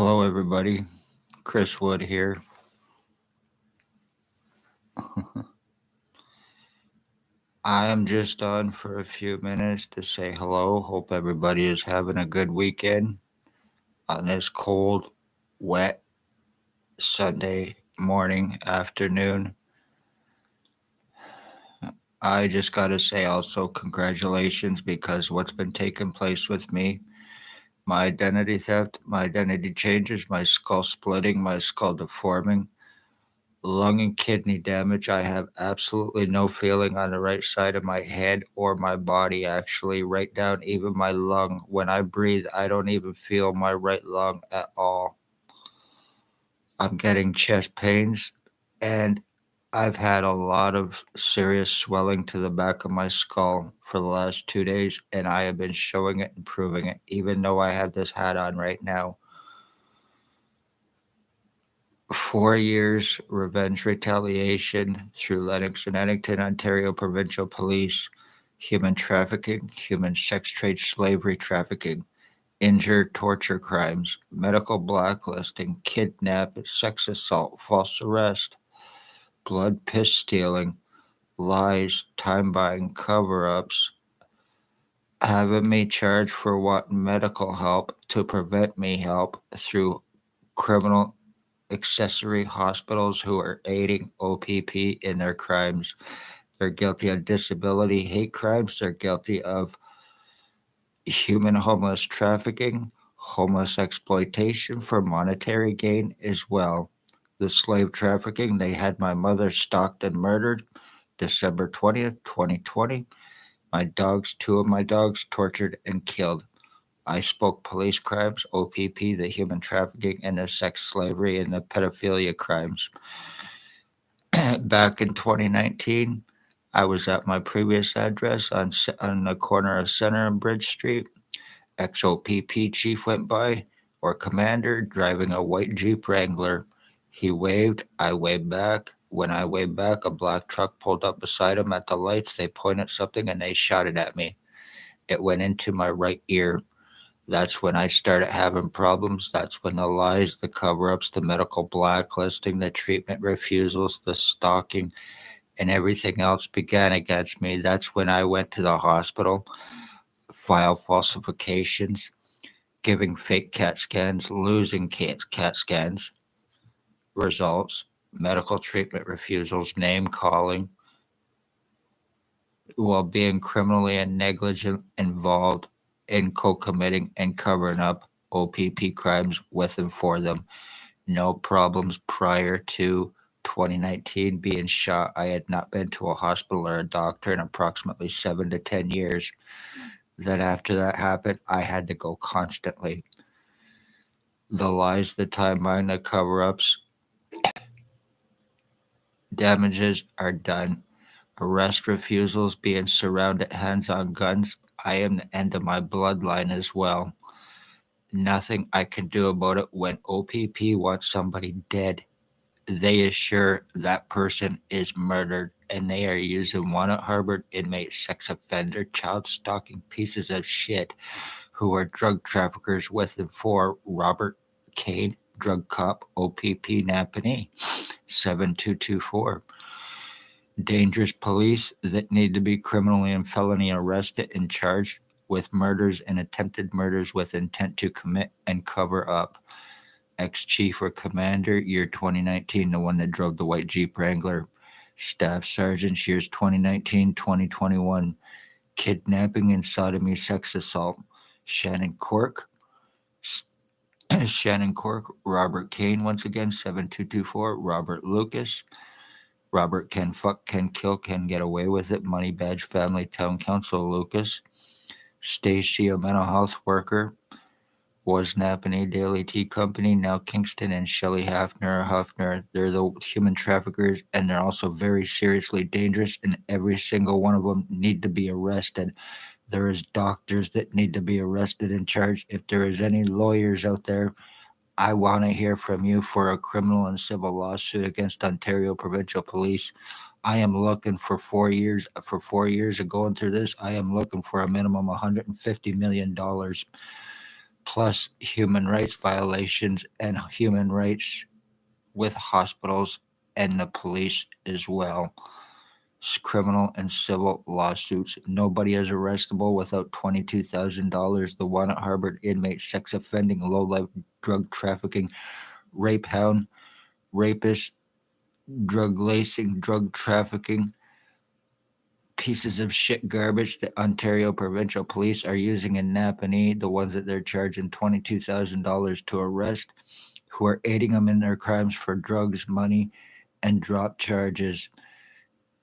Hello, everybody. Chris Wood here. I am just on for a few minutes to say hello. Hope everybody is having a good weekend on this cold, wet Sunday morning, afternoon. I just got to say also congratulations because what's been taking place with me, my identity theft, my identity changes, my skull splitting, my skull deforming, lung and kidney damage. I have absolutely no feeling on the right side of my head or my body, actually, right down even my lung. When I breathe, I don't even feel my right lung at all. I'm getting chest pains, and I've had a lot of serious swelling to the back of my skull for the last 2 days, and I have been showing it and proving it, even though I have this hat on right now. 4 years revenge retaliation through Lennox and Addington, Ontario provincial police, human trafficking, human sex trade, slavery trafficking, injure, torture crimes, medical blacklisting, kidnap, sex assault, false arrest, blood piss stealing, lies, time buying, cover ups, having me charged for wanting medical help to prevent me help through criminal accessory hospitals who are aiding O.P.P in their crimes. They're guilty of disability hate crimes. They're guilty of human homeless trafficking, homeless exploitation for monetary gain as well. The slave trafficking, they had my mother stalked and murdered December 20th, 2020. Two of my dogs tortured and killed. I spoke police crimes, O.P.P, the human trafficking, and the sex slavery and the pedophilia crimes. Back in 2019, I was at my previous address on the corner of Center and Bridge Street. Ex-O.P.P chief went by, or commander, driving a white Jeep Wrangler. He waved, I waved back. When I waved back, a black truck pulled up beside him at the lights. They pointed something and they shouted at me. It went into my right ear. That's when I started having problems. That's when the lies, the cover ups, the medical blacklisting, the treatment refusals, the stalking, and everything else began against me. That's when I went to the hospital, filed falsifications, giving fake CAT scans, losing CAT scans, results, medical treatment refusals, name calling, while being criminally and negligent involved in co-committing and covering up O.P.P crimes with and for them. No problems prior to 2019 being shot. I had not been to a hospital or a doctor in approximately 7 to 10 years. Then after that happened, I had to go constantly. The lies, the timeline, the cover-ups, damages are done. Arrest refusals, being surrounded, hands on guns. I am the end of my bloodline as well. Nothing I can do about it. When O.P.P wants somebody dead, they assure that person is murdered, and they are using wanted harbored inmate, sex offender, child stalking pieces of shit who are drug traffickers with and for Robert Kane, drug cop, O.P.P Napanee, 7224. Dangerous police that need to be criminally and felony arrested and charged with murders and attempted murders with intent to commit and cover up. Ex-chief or commander, year 2019, the one that drove the white Jeep Wrangler. Staff sergeants, years 2019, 2021. Kidnapping and sodomy, sex assault. Shannon Cork, Shannon Cork, Robert Kane, once again, 7224. Robert Lucas, Robert Can Fuck, Can Kill, Can Get Away With It, Money Badge Family Town Council Lucas. Stacy, a mental health worker, was Napanee Daily Tea Company, now Kingston, and Shelley Huffner. They're the human traffickers, and they're also very seriously dangerous, and every single one of them need to be arrested. There is doctors that need to be arrested and charged. If there is any lawyers out there, I want to hear from you for a criminal and civil lawsuit against Ontario Provincial Police. I am looking for 4 years. For 4 years of going through this, I am looking for a minimum $150 million. plus human rights violations and human rights with hospitals and the police as well. Criminal and civil lawsuits. Nobody is arrestable without $22,000. The one at Harvard inmate, sex offending, low life, drug trafficking, rape hound, rapist, drug lacing, drug trafficking, pieces of shit garbage that Ontario provincial police are using in Napanee, the ones that they're charging $22,000 to arrest, who are aiding them in their crimes for drugs, money, and drop charges.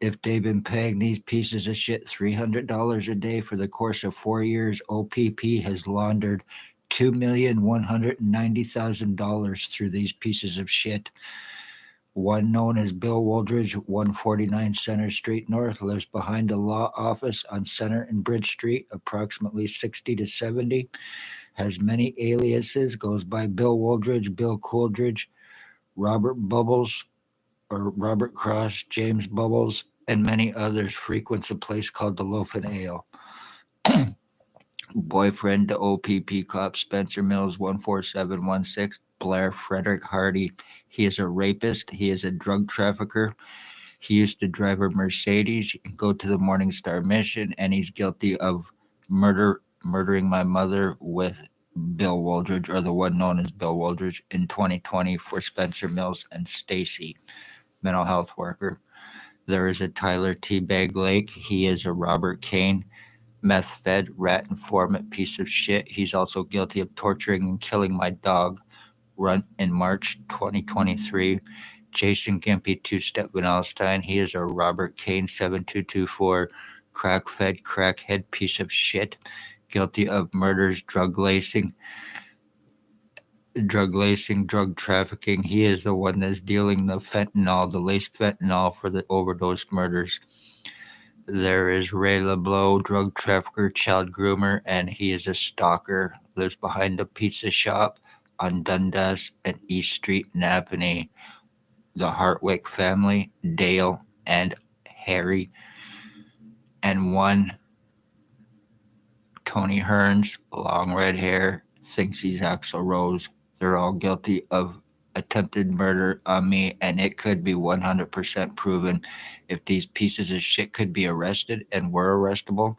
If they've been paying these pieces of shit $300 a day for the course of 4 years, O.P.P has laundered $2,190,000 through these pieces of shit. One known as Bill Wooldridge, 149 Center Street North, lives behind the law office on Center and Bridge Street, approximately 60 to 70. Has many aliases, goes by Bill Wooldridge, Bill Cooldridge, Robert Bubbles, or Robert Cross, James Bubbles, and many others. Frequents a place called the Loaf and Ale. Boyfriend to O.P.P cop Spencer Mills, 14716, Blair Frederick Hardy. He is a rapist. He is a drug trafficker. He used to drive a Mercedes and go to the Morning Star mission, and he's guilty of murdering my mother with Bill Wooldridge, or the one known as Bill Wooldridge, in 2020 for Spencer Mills and Stacy, mental health worker. There is a Tyler Teabag Lake. He is a Robert Kane, meth fed, rat informant piece of shit. He's also guilty of torturing and killing my dog, Runt, in March 2023. Jason Gimpy, two-step Vanalstein. He is a Robert Kane 7224, crack-fed, crackhead piece of shit, guilty of murders, drug lacing, drug trafficking. He is the one that's dealing the fentanyl, the laced fentanyl for the overdose murders. There is Ray LeBlanc, drug trafficker, child groomer, and he is a stalker. Lives behind a pizza shop on Dundas and East Street, Napanee. The Hartwick family, Dale and Harry, and one, Tony Hearns, long red hair, thinks he's Axl Rose. They're all guilty of attempted murder on me, and it could be 100% proven. If these pieces of shit could be arrested and were arrestable,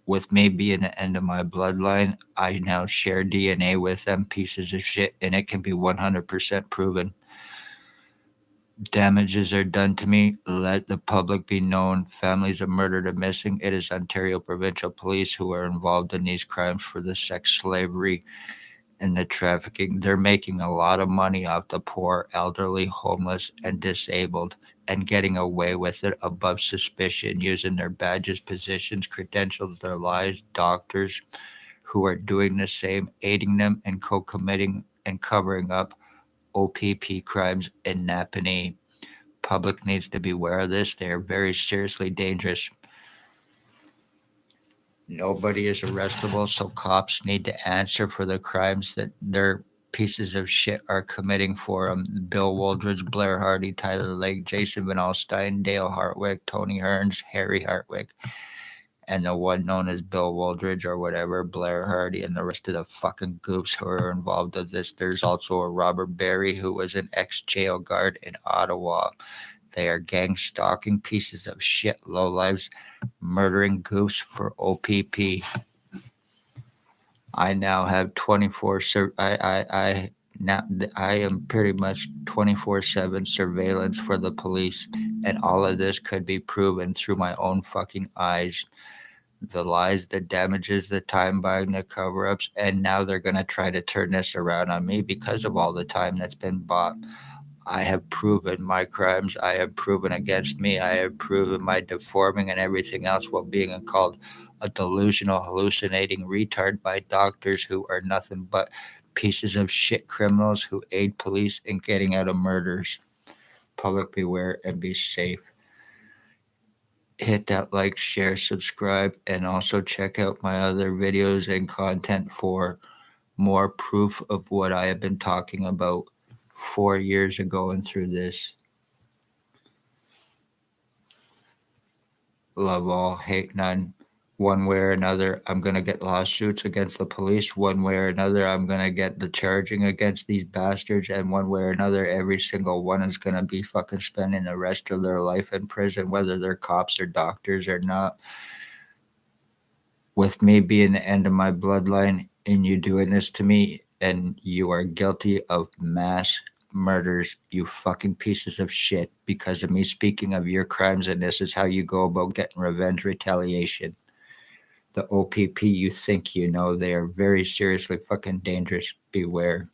with me being the end of my bloodline, I now share DNA with them pieces of shit, and it can be 100% proven. Damages are done to me. Let the public be known. Families of murdered and missing. It is Ontario Provincial Police who are involved in these crimes for the sex slavery and the trafficking. They're making a lot of money off the poor, elderly, homeless, and disabled, and getting away with it above suspicion, using their badges, positions, credentials, their lives. Doctors who are doing the same, aiding them and co-committing and covering up O.P.P crimes in Napanee. Public needs to be aware of this. They are very seriously dangerous. Nobody is arrestable, so cops need to answer for the crimes that their pieces of shit are committing for them. Bill Wooldridge, Blair Hardy, Tyler Lake, Jason Van Alstyne, Dale Hartwick, Tony Hearns, Harry Hartwick, and the one known as Bill Wooldridge or whatever, Blair Hardy, and the rest of the fucking goofs who are involved with this. There's also a Robert Berry, who was an ex-jail guard in Ottawa. They are gang stalking pieces of shit, lowlives, murdering goofs for O.P.P. I now have 24. I am pretty much 24/7 surveillance for the police, and all of this could be proven through my own fucking eyes. The lies, the damages, the time buying, the cover ups, and now they're going to try to turn this around on me because of all the time that's been bought. I have proven my crimes. I have proven against me. I have proven my deforming and everything else while being called a delusional, hallucinating retard by doctors who are nothing but pieces of shit criminals who aid police in getting out of murders. Public beware and be safe. Hit that like, share, subscribe, and also check out my other videos and content for more proof of what I have been talking about 4 years ago and through this. Love all, hate none. one way or another, I'm going to get lawsuits against the police. One way or another, I'm going to get the charging against these bastards. And one way or another, every single one is going to be fucking spending the rest of their life in prison, whether they're cops or doctors or not. With me being the end of my bloodline and you doing this to me, and you are guilty of mass murders, you fucking pieces of shit, because of me speaking of your crimes, and this is how you go about getting revenge, retaliation. The O.P.P, you think you know, they are very seriously fucking dangerous. Beware.